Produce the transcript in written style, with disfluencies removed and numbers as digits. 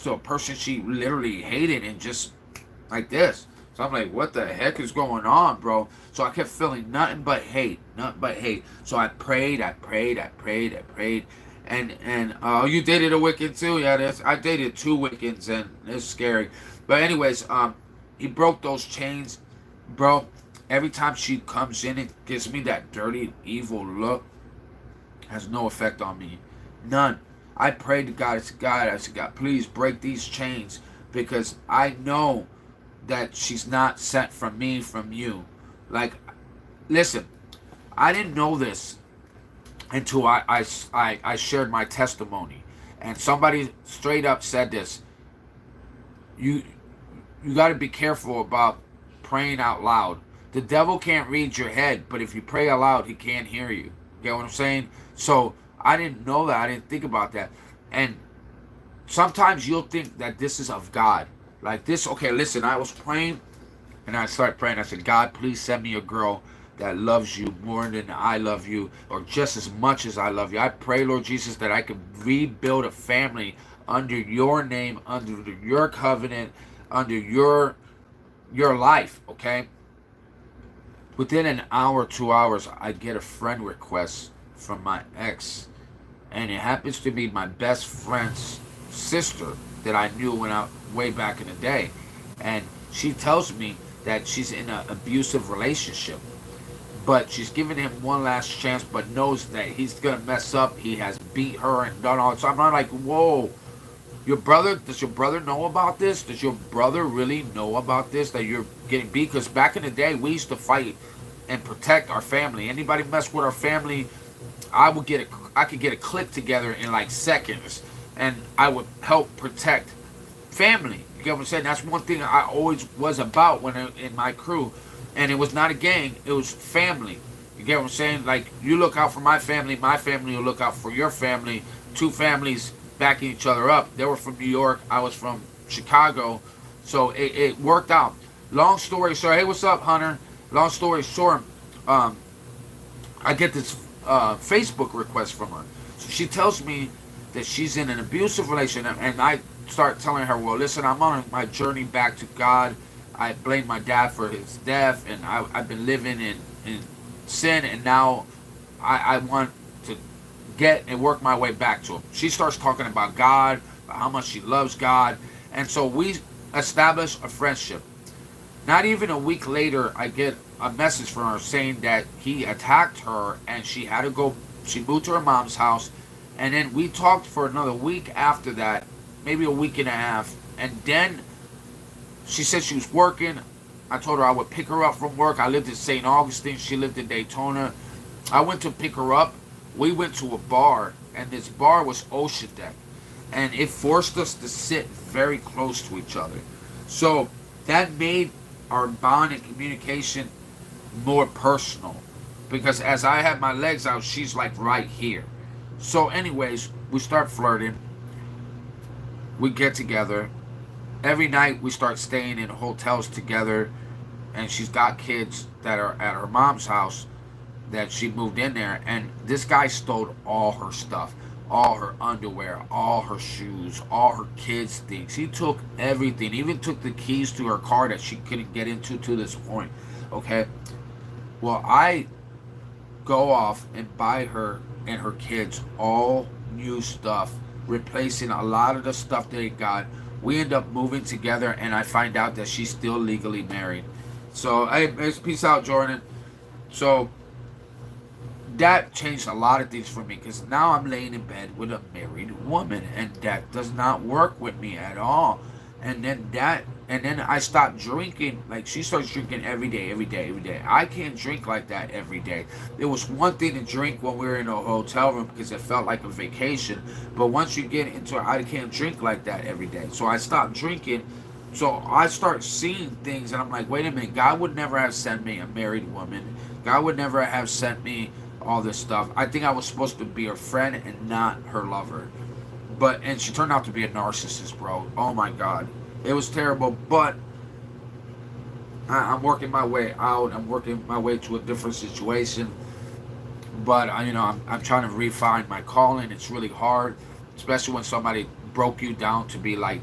to a person she literally hated and just like this. So I'm like, what the heck is going on, bro? So I kept feeling nothing but hate, nothing but hate. So I prayed, and you dated a Wiccan too? Yeah, I dated 2 Wiccans, and it's scary. But anyways, he broke those chains, bro. Every time she comes in and gives me that dirty, evil look, has no effect on me, none. I prayed to God. I said, God, please break these chains because I know that she's not sent from me, from you. Like, listen, I didn't know this until I shared my testimony, and somebody straight up said this: you you got to be careful about praying out loud. The devil can't read your head, but if you pray aloud, he can't hear you. You get what I'm saying? So I didn't know that. I didn't think about that. And sometimes you'll think that this is of God. Like this, okay, listen, I was praying and I started praying. I said, God, please send me a girl that loves you more than I love you, or just as much as I love you. I pray, Lord Jesus, that I can rebuild a family under your name, under your covenant, under your life, okay? Within an hour, 2 hours, I get a friend request from my ex, and it happens to be my best friend's sister that I knew when I way back in the day, and she tells me that she's in an abusive relationship, but she's giving him one last chance, but knows that he's gonna mess up. He has beat her and done all. So I'm not like, whoa, your brother? Does your brother know about this? Does your brother really know about this? That you're getting beat? Because back in the day, we used to fight and protect our family. Anybody mess with our family, I could get a clique together in like seconds, and I would help protect family. You get what I'm saying? That's one thing I always was about in my crew, and it was not a gang. It was family. You get what I'm saying? Like, you look out for my family will look out for your family. Two families backing each other up. They were from New York. I was from Chicago, so it worked out. Long story short, hey, what's up, Hunter? Long story short, I get this Facebook request from her. So she tells me that she's in an abusive relationship, and I start telling her, well, listen, I'm on my journey back to God. I blame my dad for his death, and I've been living in sin, and now I want to get and work my way back to him. She starts talking about God, about how much she loves God, and so we establish a friendship. Not even a week later, I get a message from her saying that he attacked her and she had to go. She moved to her mom's house, and then we talked for another week after that, maybe a week and a half, and then she said she was working. I told her I would pick her up from work. I lived in St. Augustine. She lived in Daytona. I went to pick her up. We went to a bar, and this bar was Ocean Deck, and it forced us to sit very close to each other. So that made our bond and communication more personal, because as I have my legs out, she's like right here. So anyways, we start flirting. We get together. Every night we start staying in hotels together, and she's got kids that are at her mom's house that she moved in there, and this guy stole all her stuff, all her underwear, all her shoes, all her kids' things. He took everything, even took the keys to her car that she couldn't get into to this point. Okay? Well, I go off and buy her and her kids all new stuff, replacing a lot of the stuff they got. We end up moving together, and I find out that she's still legally married. So, hey, peace out, Jordan. So, that changed a lot of things for me, because now I'm laying in bed with a married woman, and that does not work with me at all. And then I stopped drinking. Like, she starts drinking every day. I can't drink like that every day. It was one thing to drink when we were in a hotel room because it felt like a vacation, but once you get into it, I can't drink like that every day. So I stopped drinking. So I start seeing things, and I'm like, wait a minute, God would never have sent me a married woman. God would never have sent me all this stuff. I think I was supposed to be her friend and not her lover. And she turned out to be a narcissist, bro. Oh my God. It was terrible, but I'm working my way out. I'm working my way to a different situation. But, I'm trying to refine my calling. It's really hard, especially when somebody broke you down to be like